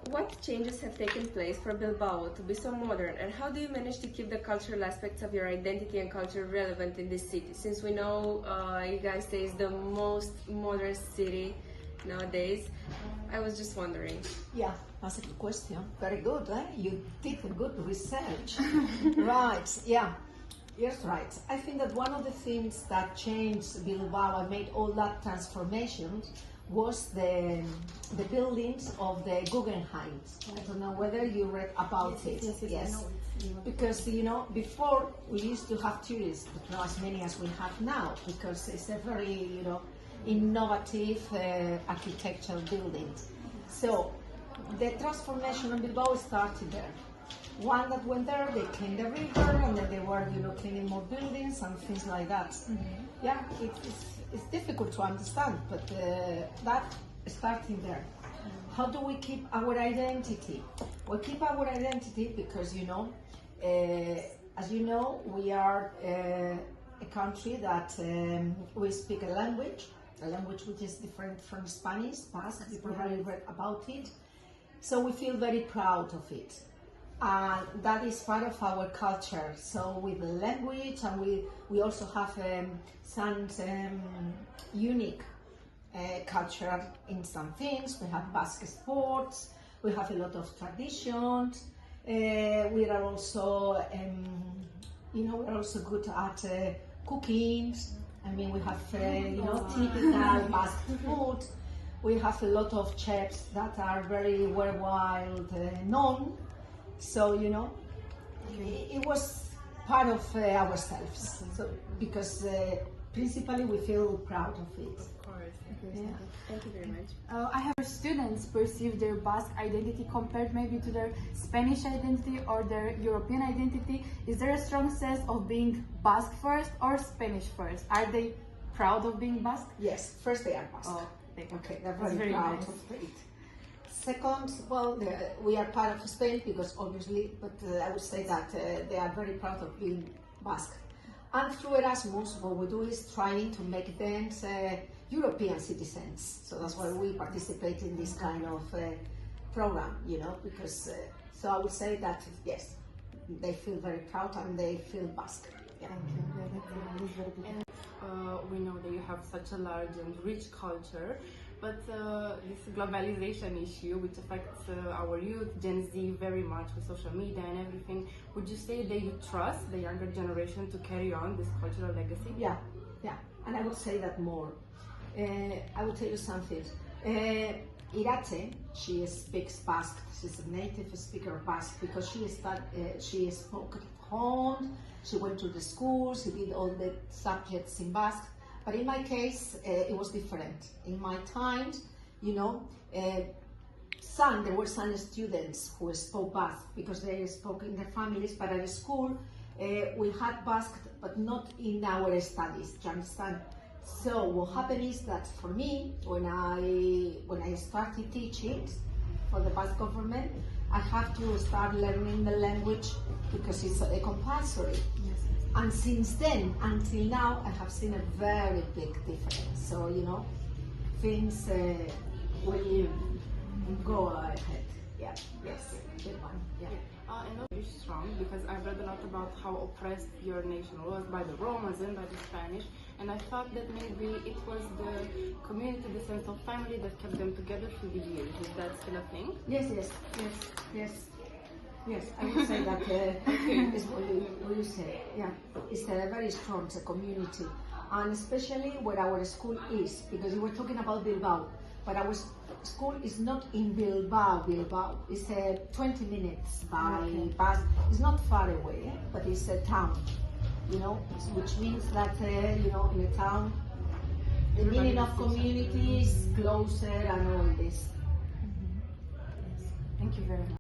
what changes have taken place for Bilbao to be so modern, and how do you manage to keep the cultural aspects of your identity and culture relevant in this city? Since we know you guys say it's the most modern city nowadays, I was just wondering. Yeah, that's a good question. Very good, eh? You did a good research. Right, yeah. Yes, right. I think that one of the things that changed Bilbao and made all that transformation was the buildings of the Guggenheim. I don't know whether you read about it. Yes. Because, you know, before we used to have tourists, but not as many as we have now, because it's a very, you know, innovative architectural building. So the transformation in Bilbao started there. One that went there, they cleaned the river, and then they were, you know, cleaning more buildings and things like that. Mm-hmm. Yeah, it's difficult to understand, but that starting there. Mm-hmm. How do we keep our identity? We keep our identity because, you know, as you know, we are a country that we speak a language which is different from Spanish, Basque. You probably read about it. So we feel very proud of it. That is part of our culture. So with the language, and we also have some unique culture in some things. We have Basque sports. We have a lot of traditions. We are also, you know, we're also good at cooking. I mean, we have, you know, typical Basque food. We have a lot of chefs that are very worldwide known. So, you know, it was part of ourselves. So, because principally we feel proud of it. Of course. Yeah. Thank you very much. I have students perceive their Basque identity compared maybe to their Spanish identity or their European identity. Is there a strong sense of being Basque first or Spanish first? Are they proud of being Basque? Yes, first they are Basque. Oh, okay, they're very proud nice. of it. Second, well, we are part of Spain because obviously, but I would say that they are very proud of being Basque. And through Erasmus, what we do is trying to make them European citizens. So that's why we participate in this kind of program, you know, because, so I would say that, yes, they feel very proud and they feel Basque. Yeah. And we know that you have such a large and rich culture, but this globalization issue, which affects our youth, Gen Z, very much with social media and everything, would you say that you trust the younger generation to carry on this cultural legacy? Yeah, yeah, and I would say that more. I will tell you something. Iaşi, she speaks Basque. She's a native speaker of Basque because she spoke at home. She went to the school. She did all the subjects in Basque. But in my case, it was different. In my time, you know, there were some students who spoke Basque because they spoke in their families. But at school, we had Basque, but not in our studies. Do you understand? So what happened is that for me, when I started teaching for the Basque government, I have to start learning the language because it's a compulsory. Yes. And since then until now, I have seen a very big difference. So, you know, things will go ahead. Yeah, yes, good one. Yeah. And not very strong, because I've read a lot about how oppressed your nation was by the Romans and by the Spanish, and I thought that maybe it was the community, the sense of family that kept them together through the years. Is that still a thing? Yes, I would say that is what you say. Yeah, it's a very strong community, and especially where our school is, because you were talking about Bilbao, but our school is not in Bilbao. It's 20 minutes by bus. It's not far away, but it's a town, you know, which means that, you know, in a town, the meaning of community is closer and all this. Thank you very much.